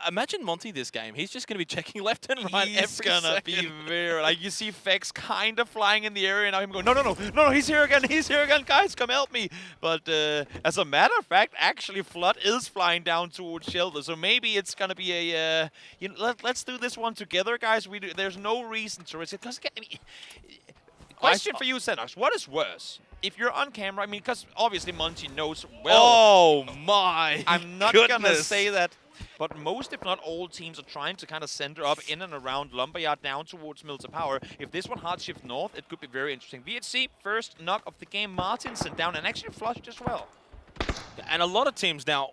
Imagine Monty this game. He's just going to be checking left and right He's every gonna second. be very, like, you see Fex kind of flying in the area, and now him going, no, he's here again, guys, come help me. But as a matter of fact, actually, Flood is flying down towards Shelter, so maybe it's gonna be a, let's do this one together, guys. There's no reason to risk it, because, I mean, question for you, Xenox, what is worse? If you're on camera, I mean, because obviously Monty knows well. Oh my I'm not goodness. gonna say that. But most, if not all, teams are trying to kind of center up in and around Lumberyard down towards Mills of Power. If this one hard shift north, it could be very interesting. VHC, first knock of the game. Martin sent down and actually flushed as well. And a lot of teams now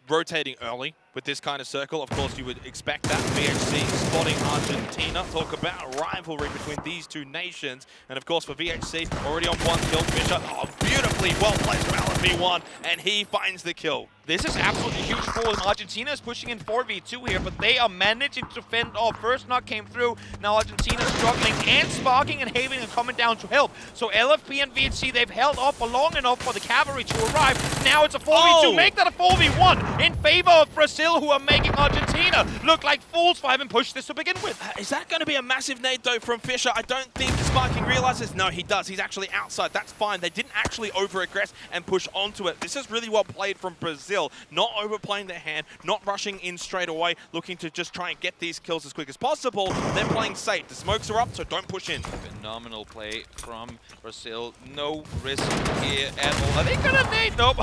rotating early with this kind of circle. Of course, you would expect that. VHC spotting Argentina. Talk about a rivalry between these two nations. And of course, for VHC, already on one kill. Fisher, beautifully well placed from LFB1, and he finds the kill. This is absolutely huge for them. Argentina is pushing in 4v2 here, but they are managing to fend off. First knock came through. Now Argentina is struggling, and Sparking and Haven are coming down to help. So LFP and VHC, they've held off for long enough for the cavalry to arrive. Now it's a 4v2. Make that a 4v1 in favor of Brazil, who are making Argentina look like fools for having pushed this to begin with. Is that going to be a massive nade, though, from Fisher? I don't think Sparking realizes. No, he does. He's actually outside. That's fine. They didn't actually over-aggress and push onto it. This is really well played from Brazil. Not overplaying their hand, not rushing in straight away, looking to just try and get these kills as quick as possible. They're playing safe. The smokes are up, so don't push in. Phenomenal play from Brazil. No risk here at all. Are they gonna nade? Nope.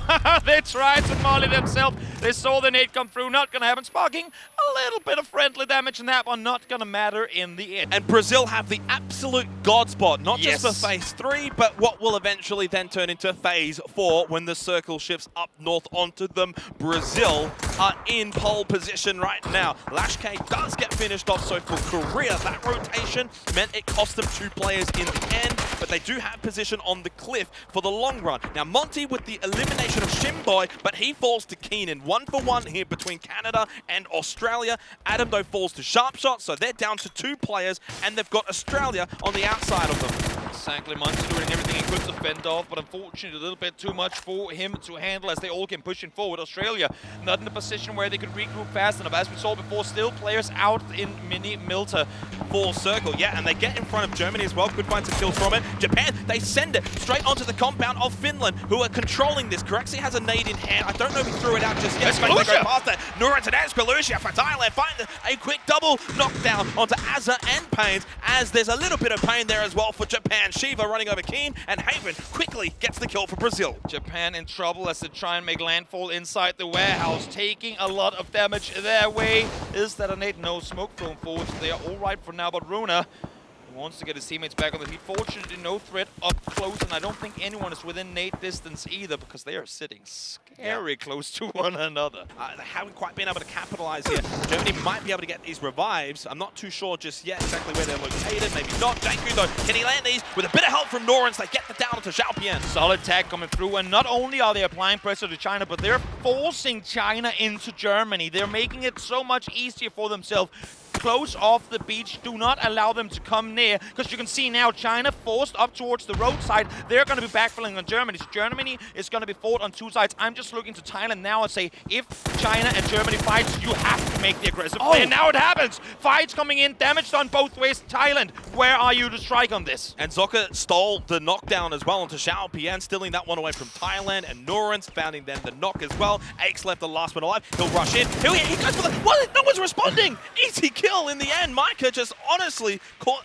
They tried to molly themselves. They saw the nade come through. Not gonna happen. Sparking a little bit of friendly damage in that one. Not gonna matter in the end. And Brazil have the absolute god spot, not just for phase 3, but what will eventually then turn into phase 4 when the circle shifts up north onto them. Brazil are in pole position right now. Lash K does get finished off, so for Korea, that rotation meant it cost them 2 players in the end, but they do have position on the cliff for the long run. Now, Monty with the elimination of Shimboy, but he falls to Keenan. 1-for-1 here between Canada and Australia. Adam, though, falls to Sharpshot, so they're down to 2 players, and they've got Australia on the outside of them. Exactly, Monty doing everything he could to fend off, but unfortunately a little bit too much for him to handle as they all came pushing forward. Australia not in a position where they could regroup fast enough. As we saw before, still players out in mini Milta. Full circle, yeah, and they get in front of Germany as well. Could find some kills from it. Japan, they send it straight onto the compound of Finland, who are controlling this. Corexi has a nade in hand. I don't know if he threw it out just yet. They go past it. Nuran and Esquilucia for Thailand find a quick double knockdown onto Azza and Pains, as there's a little bit of pain there as well for Japan. Shiva running over Keen, and Haven quickly gets the kill for Brazil. Japan in trouble as they try and make landfall inside the warehouse, taking a lot of damage their way. Is that a nade? No smoke thrown forward, so they are all right for now, but Runa wants to get his teammates back on the feet. Fortunately, no threat up close, and I don't think anyone is within nade distance either, because they are sitting scary close to one another. They haven't quite been able to capitalize here. Germany might be able to get these revives. I'm not too sure just yet exactly where they're located. Maybe not. Janku, though, can he land these? With a bit of help from Norans, they get the down to Xiaopian. Solid tag coming through, and not only are they applying pressure to China, but they're forcing China into Germany. They're making it so much easier for themselves. Close off the beach, do not allow them to come near, because you can see now China forced up towards the roadside. They're going to be backfilling on Germany. So Germany is going to be fought on 2 sides. I'm just looking to Thailand now and say, if China and Germany fights, you have to make the aggressive play. And now it happens. Fights coming in, damage done both ways. Thailand, where are you to strike on this? And Zoka stole the knockdown as well onto Xiaopian, stealing that one away from Thailand, and Norans founding then the knock as well. Aix left the last one alive. He'll rush in. He goes for the... What? No one's responding. Easy kill in the end. Micah just honestly caught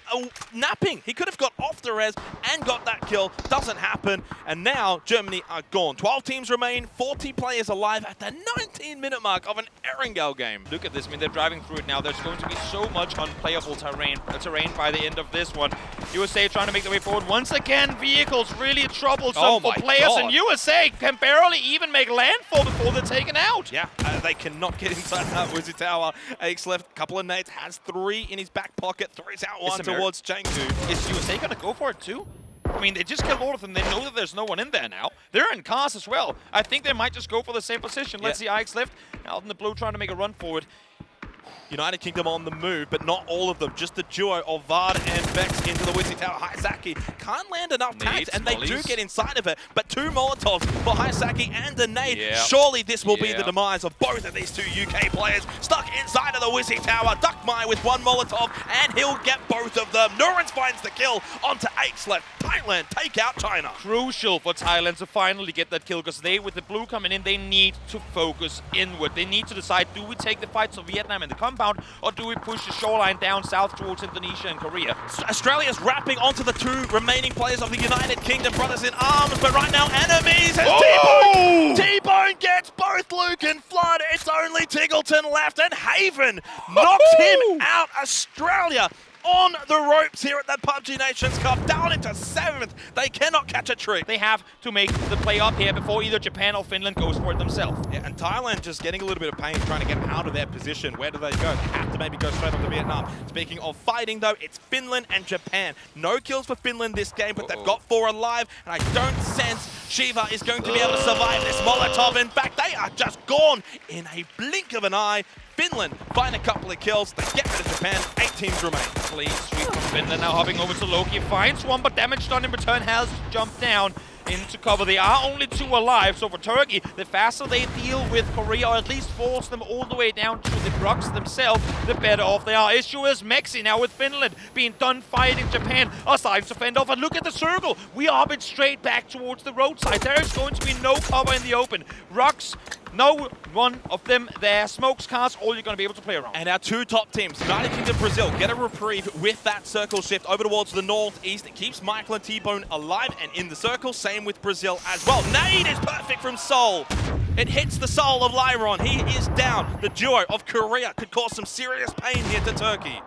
napping. He could have got off the res and got that kill. Doesn't happen. And now Germany are gone. 12 teams remain, 40 players alive at the 19-minute mark of an Erangel game. Look at this. I mean, they're driving through it now. There's going to be so much unplayable terrain by the end of this one. USA trying to make their way forward. Once again, vehicles really troublesome for players, and USA can barely even make landfall before they're taken out. Yeah, they cannot get inside that Wizzy Tower. Aix left a couple of nades, has 3 in his back pocket, throws out one towards Janku. Is USA going to go for it too? I mean, they just killed all of them. They know that there's no one in there now. They're in cars as well. I think they might just go for the same position. Let's see Aix left. Out in the blue trying to make a run forward. United Kingdom on the move, but not all of them. Just the duo of Vard and Vex into the Wizzy Tower. Haizaki can't land enough tags, and they do get inside of it. But 2 Molotovs for Haizaki and a nade. Yeah. Surely this will be the demise of both of these 2 UK players. Stuck inside of the Wizzy Tower. Duckmai with 1 Molotov, and he'll get both of them. Nurens finds the kill onto 8's left. Thailand take out China. Crucial for Thailand to finally get that kill, because they, with the blue coming in, they need to focus inward. They need to decide, do we take the fight to Vietnam in the compound, or do we push the shoreline down south towards Indonesia and Korea? Australia's wrapping onto the 2 remaining players of the United Kingdom, brothers in arms, but right now enemies as T-Bone gets both Luke and Flood. It's only Tiggleton left, and Haven knocks him out. Australia on the ropes here at the PUBG Nations Cup, down into 7th. They cannot catch a trick. They have to make the play up here before either Japan or Finland goes for it themselves. Yeah, and Thailand just getting a little bit of pain trying to get out of their position. Where do they go? They have to maybe go straight on to Vietnam. Speaking of fighting though, it's Finland and Japan. No kills for Finland this game, but they've got 4 alive, and I don't sense Shiva is going to be able to survive this Molotov. In fact, they are just gone in a blink of an eye. Finland find a couple of kills, they get rid of Japan, 8 teams remain. Clean sweep from Finland, now hopping over to Loki, finds one, but damage done in return has jumped down into cover. They are only 2 alive, so for Turkey, the faster they deal with Korea, or at least force them all the way down to the Brucks themselves, the better off they are. Issue is Mexi now with Finland being done fighting Japan, are starting to fend off, and look at the circle. We are headed straight back towards the roadside. There is going to be no cover in the open. Rocks, no one of them there. Smokes, cars, all you're going to be able to play around. And our 2 top teams, United Kingdom, Brazil, get a reprieve with that circle shift over towards the northeast. It keeps Michael and T-Bone alive and in the circle. Same with Brazil as well. Nade is perfect from Seoul. It hits the soul of Lyron. He is down. The duo of Korea could cause some serious pain here to Turkey.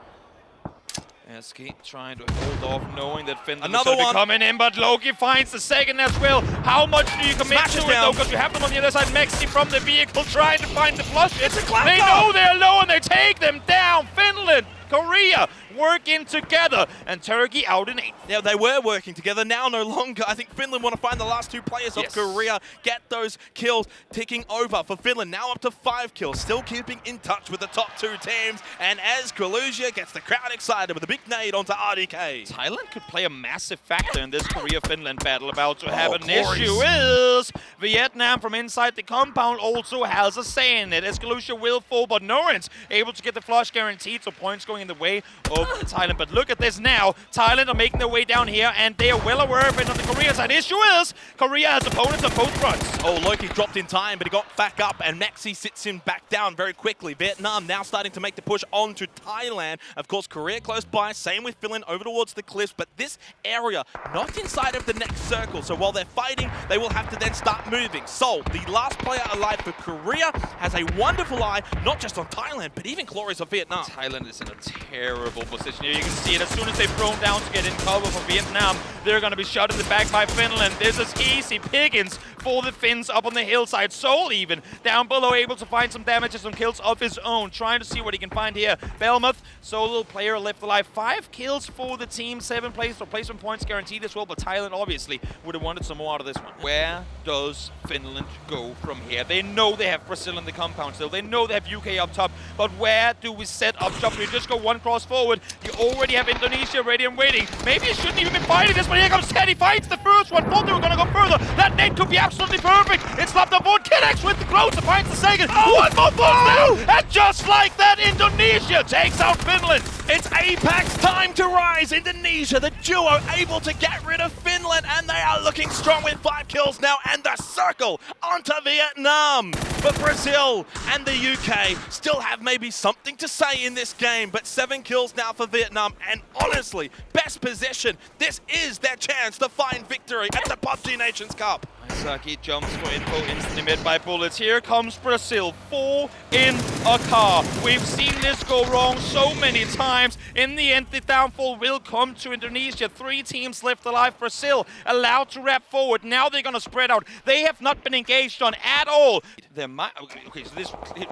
Eski trying to hold off, knowing that Finland Another is one coming in, but Loki finds the second as well. How much do you commit to it though? Because you have them on the other side. Mexi from the vehicle trying to find the flush. They know they're low and they take them down. Finland, Korea working together, and Turkey out in 8th. Yeah, they were working together, now no longer. I think Finland want to find the last 2 players of Korea, get those kills ticking over for Finland. Now up to 5 kills, still keeping in touch with the top 2 teams. And as Kalusia gets the crowd excited with a big nade onto RDK. Thailand could play a massive factor in this Korea-Finland battle about to happen. Issue is Vietnam from inside the compound also has a say in it. As Kalusia will fall, but Nurens able to get the flush guaranteed, so points going in the way of Thailand. But look at this now. Thailand are making their way down here, and they are well aware of it on the Korea side. Issue is Korea has opponents on both fronts. Oh, Loki dropped in time, but he got back up, and Maxi sits him back down very quickly. Vietnam now starting to make the push on to Thailand. Of course, Korea close by, same with Finland over towards the cliffs, but this area not inside of the next circle. So while they're fighting, they will have to then start moving. Sol, the last player alive for Korea, has a wonderful eye, not just on Thailand, but even glorious of Vietnam. Thailand is in a terrible position here. You can see it as soon as they've thrown down to get in cover for Vietnam. They're going to be shot in the back by Finland. This is easy pickings for the Finns up on the hillside. Sol even down below, able to find some damage and some kills of his own. Trying to see what he can find here. Belmuth, solo player left alive. 5 kills for the team. 7 place replacement points guaranteed as well. But Thailand obviously would have wanted some more out of this one. Where does Finland go from here? They know they have Brazil in the compound still. They know they have UK up top. But where do we set up shop? You just go 1 cross forward. You already have Indonesia ready and waiting. Maybe you shouldn't even be fighting this, but here comes Ted. He fights the first one. Thought they were going to go further. That nade could be absolutely perfect. It's slapped on board. Kinex with the close to find the second. One more fall down. And just like that, Indonesia takes out Finland. It's Apex time to rise. Indonesia, the duo, able to get rid of Finland, and they are looking strong with 5 kills now, and the circle onto Vietnam. But Brazil and the UK still have maybe something to say in this game, but 7 kills now for Vietnam, and honestly, best position. This is their chance to find victory at the PUBG Nations Cup. Haizaki jumps for info, instantly met by bullets. Here comes Brazil, 4 in a car. We've seen this go wrong so many times. In the end, the downfall will come to Indonesia. 3 teams left alive. Brazil allowed to wrap forward. Now they're going to spread out. They have not been engaged on at all. There might, okay, so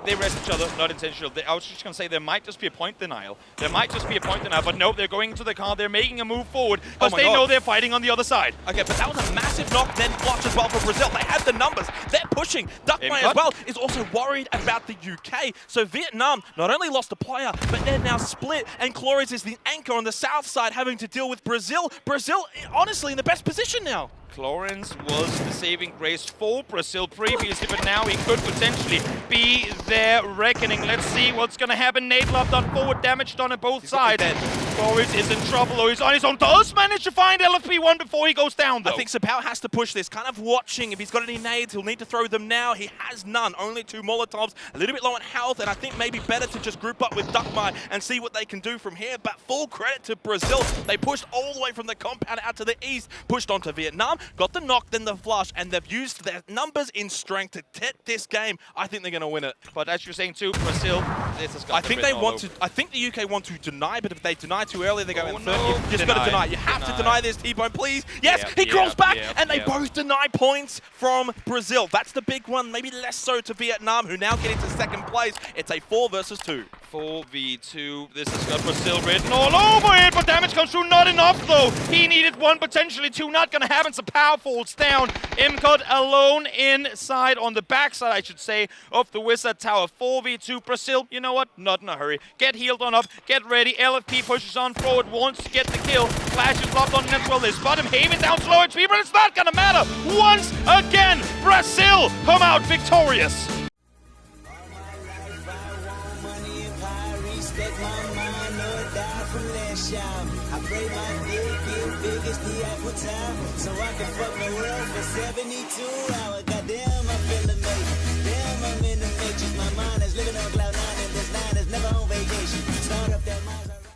they rest each other, not intentional. I was just going to say there might just be a point denial. There might just be a point denial, but no, they're going into the car, they're making a move forward, because they know they're fighting on the other side. Okay, but that was a massive knock, then flush as well for Brazil. They have the numbers, they're pushing. Duckmai as well is also worried about the UK. So Vietnam not only lost a player, but they're now split, and Clores is the anchor on the south side having to deal with Brazil. Brazil, honestly, in the best position now. Clarence was the saving grace for Brazil previously, but now he could potentially be their reckoning. Let's see what's going to happen. Nate Love done forward damage done on both sides. Flores is in trouble, or he's on his own. Does manage to find LFP1 before he goes down, though. I think Sapao has to push this, kind of watching. If he's got any nades, he'll need to throw them now. He has none, only 2 Molotovs, a little bit low on health, and I think maybe better to just group up with Duckmai and see what they can do from here. But full credit to Brazil. They pushed all the way from the compound out to the east, pushed onto Vietnam, got the knock, then the flush, and they've used their numbers in strength to tip this game. I think they're going to win it. But as you're saying too, Brazil, this has got I think they want to. I think the UK want to deny, but if they deny too early, they go in third. No. You just got to deny. You have to deny this, T-Bone, please. Yes, he crawls back, and they both deny points from Brazil. That's the big one. Maybe less so to Vietnam, who now get into second place. It's a 4 versus 2. 4v2. This has got Brazil written all over it, but damage comes through. Not enough, though. He needed 1, potentially 2. Not going to happen. So power falls down. Imcod alone inside, on the backside, I should say, of the Wizard Tower. 4v2. Brazil, you know what? Not in a hurry. Get healed on up. Get ready. LFP pushes on forward. Wants to get the kill. Flash is locked on him as well. They spot him. Haven down slow HP, but it's not going to matter. Once again, Brazil come out victorious. I pray my dick get big as the Apple Tower, so I can fuck the world for 72 hours.